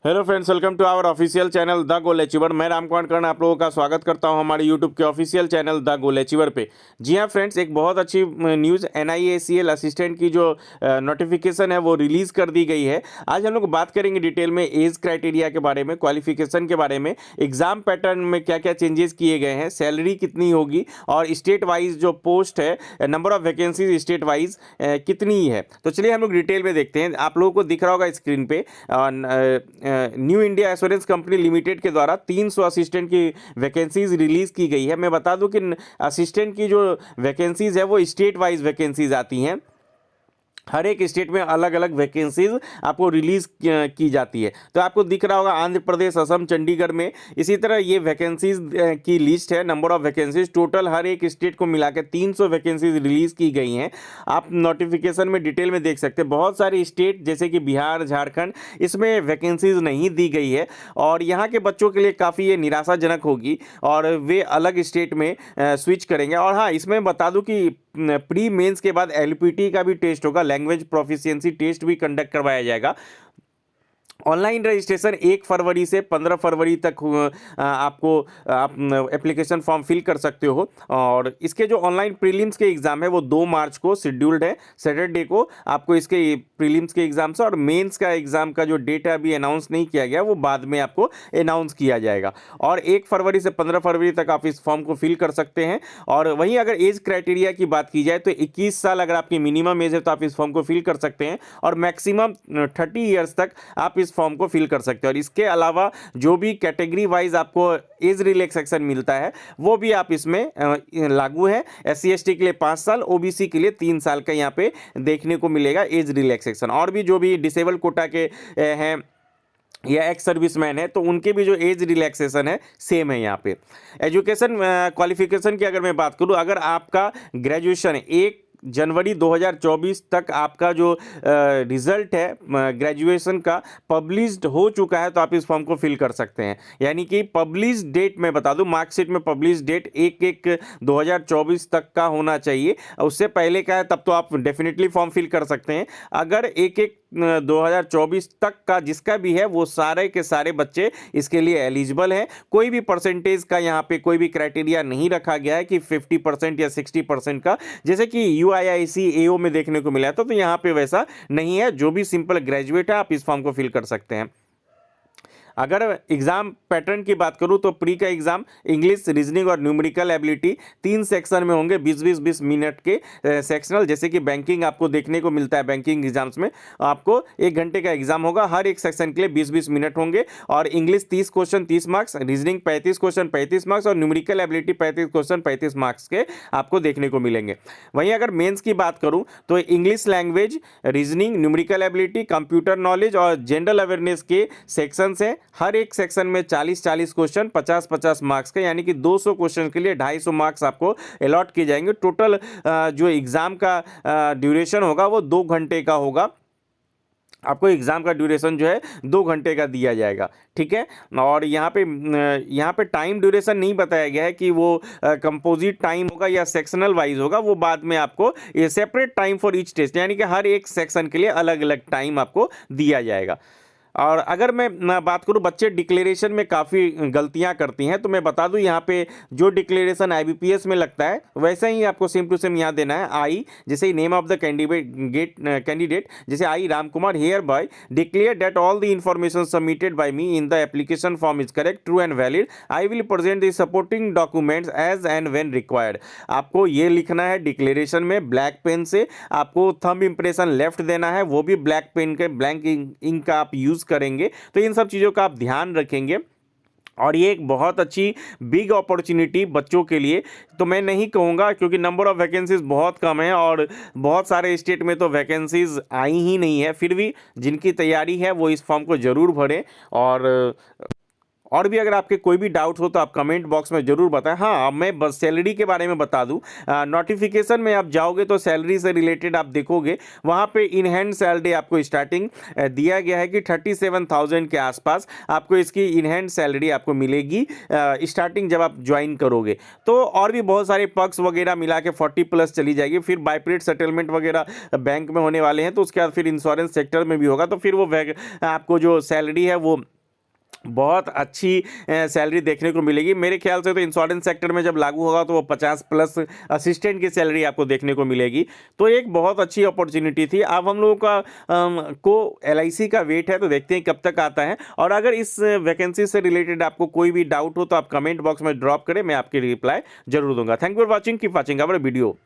Hello friends, welcome to our official channel the goal achiever. मैं रामकुमार कर्ण आप लोगों का स्वागत करता हूं हमारे यूट्यूब के official channel the goal achiever पे। जी हां फ्रेंड्स, एक बहुत अच्छी न्यूज़ NIACL असिस्टेंट की जो नोटिफिकेशन है वो रिलीज़ कर दी गई है। आज हम लोग बात करेंगे डिटेल में एज क्राइटेरिया के बारे में, क्वालिफिकेशन के बारे में, एग्जाम पैटर्न में क्या क्या चेंजेस किए गए हैं, सैलरी कितनी होगी और स्टेट वाइज जो पोस्ट है, number of vacancies state wise कितनी है। तो चलिए हम लोग डिटेल में देखते हैं। आप लोगों को दिख रहा होगा स्क्रीन पे new India assurance company limited के द्वारा 300 असिस्टेंट की वैकेंसीज रिलीज की गई है। मैं बता दूं कि असिस्टेंट की जो वैकेंसीज है वो स्टेट वाइज वैकेंसीज आती हैं। हर एक स्टेट में अलग अलग वैकेंसीज आपको रिलीज की जाती है। तो आपको दिख रहा होगा आंध्र प्रदेश, असम, चंडीगढ़ में इसी तरह ये वैकेंसीज की लिस्ट है। नंबर ऑफ वैकेंसीज टोटल हर एक स्टेट को मिला के 300 वैकेंसीज रिलीज की गई हैं। आप नोटिफिकेशन में डिटेल में देख सकते हैं। बहुत सारे स्टेट जैसे कि बिहार, झारखंड, इसमें वैकेंसीज नहीं दी गई है और यहाँ के बच्चों के लिए काफ़ी ये निराशाजनक होगी और वे अलग स्टेट में स्विच करेंगे। और हाँ, इसमें बता दूं कि प्री मेंस के बाद LPT का भी टेस्ट होगा, लैंग्वेज प्रोफिशिएंसी टेस्ट भी कंडक्ट करवाया जाएगा। ऑनलाइन रजिस्ट्रेशन 1 फरवरी से 15 फरवरी तक आपको आप एप्लीकेशन फॉर्म फिल कर सकते हो। और इसके जो ऑनलाइन प्रीलिम्स के एग्ज़ाम है वो 2 मार्च को शेड्यूल्ड है, सैटरडे को आपको इसके प्रीलिम्स के एग्ज़ाम से, और मेंस का एग्ज़ाम का जो डेट है अभी अनाउंस नहीं किया गया, वो बाद में आपको अनाउंस किया जाएगा। और 1 फरवरी से 15 फरवरी तक आप इस फॉर्म को फिल कर सकते हैं। और वहीं अगर एज क्राइटेरिया की बात की जाए तो 21 साल अगर आपकी मिनिमम एज है तो आप इस फॉर्म को फिल कर सकते हैं और मैक्सिमम 30 ईयर्स तक आप इस फॉर्म को फिल कर सकते हैं। और इसके अलावा जो भी कैटेगरी वाइज आपको एज रिलैक्सेशन मिलता है वो भी आप इसमें लागू है। SC ST के लिए 5 साल, OBC के लिए 3 साल का यहाँ पे देखने को मिलेगा एज रिलैक्सेशन। और भी जो भी डिसेबल कोटा के हैं या एक्स सर्विसमैन है तो उनके भी जो एज रिलैक्सेशन है सेम है यहाँ पे। एजुकेशन क्वालिफिकेशन की अगर मैं बात करूँ, अगर आपका ग्रेजुएशन 1 जनवरी 2024 तक आपका जो रिजल्ट है ग्रेजुएशन का पब्लिश्ड हो चुका है तो आप इस फॉर्म को फिल कर सकते हैं। यानी कि पब्लिश डेट मैं बता दूं, मार्कशीट में पब्लिश डेट 1/1/2024 तक का होना चाहिए। उससे पहले का है तब तो आप डेफिनेटली फॉर्म फिल कर सकते हैं। अगर 1/1/2024 तक का जिसका भी है वो सारे के सारे बच्चे इसके लिए एलिजिबल हैं। कोई भी परसेंटेज का यहाँ पे कोई भी क्राइटेरिया नहीं रखा गया है कि 50% या 60% का, जैसे कि UIIC AO में देखने को मिला था। तो यहाँ पे वैसा नहीं है। जो भी सिंपल ग्रेजुएट है आप इस फॉर्म को फिल कर सकते हैं। अगर एग्जाम पैटर्न की बात करूं तो प्री का एग्जाम इंग्लिश, रीजनिंग और न्यूमेरिकल एबिलिटी 3 सेक्शन में होंगे, 20-20 मिनट के सेक्शनल। जैसे कि बैंकिंग आपको देखने को मिलता है, बैंकिंग एग्जाम्स में आपको 1 घंटे का एग्जाम होगा, हर एक सेक्शन के लिए 20-20 मिनट होंगे। और English 30 question 30 marks, reasoning 35 question 35 marks और न्यूमेरिकल एबिलिटी 35 क्वेश्चन 35 मार्क्स के आपको देखने को मिलेंगे। वहीं अगर मेंस की बात करूं तो English language, reasoning, numerical ability, computer knowledge और जनरल अवेयरनेस के सेक्शन हैं। हर एक सेक्शन में 40-40 क्वेश्चन 50-50 मार्क्स के, यानी कि 200 क्वेश्चन के लिए 250 मार्क्स आपको अलॉट किए जाएंगे। टोटल जो एग्जाम का ड्यूरेशन होगा वो 2 घंटे का होगा। आपको एग्जाम का ड्यूरेशन जो है 2 घंटे का दिया जाएगा, ठीक है। और यहाँ पे टाइम ड्यूरेशन नहीं बताया गया है कि वो कंपोजिट टाइम होगा या सेक्शनल वाइज होगा। वो बाद में आपको ये separate time for each test, यानी कि हर एक सेक्शन के लिए अलग अलग टाइम आपको दिया जाएगा। और अगर मैं बात करूं, बच्चे डिक्लेरेशन में काफ़ी गलतियां करती हैं तो मैं बता दूं यहाँ पे जो डिक्लेरेशन IBPS में लगता है वैसे ही आपको सेम टू सेम यहाँ देना है। आई जैसे नेम ऑफ द कैंडिडेट, जैसे I Ram Kumar hereby declare that all the information submitted by me in the application form is correct, true and valid. I will present the supporting documents as and when required. आपको ये लिखना है declaration में black pen से। आपको thumb impression left देना है, वो भी ब्लैक पेन के ब्लैंक इंक का आप यूज करेंगे। तो इन सब चीज़ों का आप ध्यान रखेंगे। और ये एक बहुत अच्छी बिग अपॉर्चुनिटी बच्चों के लिए तो मैं नहीं कहूँगा, क्योंकि नंबर ऑफ वैकेंसीज बहुत कम है और बहुत सारे स्टेट में तो वैकेंसीज आई ही नहीं है। फिर भी जिनकी तैयारी है वो इस फॉर्म को ज़रूर भरें। और भी अगर आपके कोई भी डाउट हो तो आप कमेंट बॉक्स में ज़रूर बताएं। हाँ, अब मैं बस सैलरी के बारे में बता दूं, नोटिफिकेशन में आप जाओगे तो सैलरी से रिलेटेड आप देखोगे, वहाँ पे इन हैंड सैलरी आपको स्टार्टिंग दिया गया है कि 37,000 के आसपास आपको इसकी इन हैंड सैलरी आपको मिलेगी स्टार्टिंग जब आप ज्वाइन करोगे। तो और भी बहुत सारे पक्स वगैरह मिला के 40 प्लस चली जाएगी। फिर बाइपरेट सेटलमेंट वगैरह बैंक में होने वाले हैं, तो उसके बाद फिर इंश्योरेंस सेक्टर में भी होगा, तो फिर वो आपको जो सैलरी है वो बहुत अच्छी सैलरी देखने को मिलेगी। मेरे ख्याल से तो इंश्योरेंस सेक्टर में जब लागू होगा तो वो 50 प्लस असिस्टेंट की सैलरी आपको देखने को मिलेगी। तो एक बहुत अच्छी अपॉर्चुनिटी थी। अब हम लोगों का को LIC का वेट है, तो देखते हैं कब तक आता है। और अगर इस वैकेंसी से रिलेटेड आपको कोई भी डाउट हो तो आप कमेंट बॉक्स में ड्रॉप करें, मैं आपकी रिप्लाई जरूर दूंगा। Thank you for watching, keep watching our video.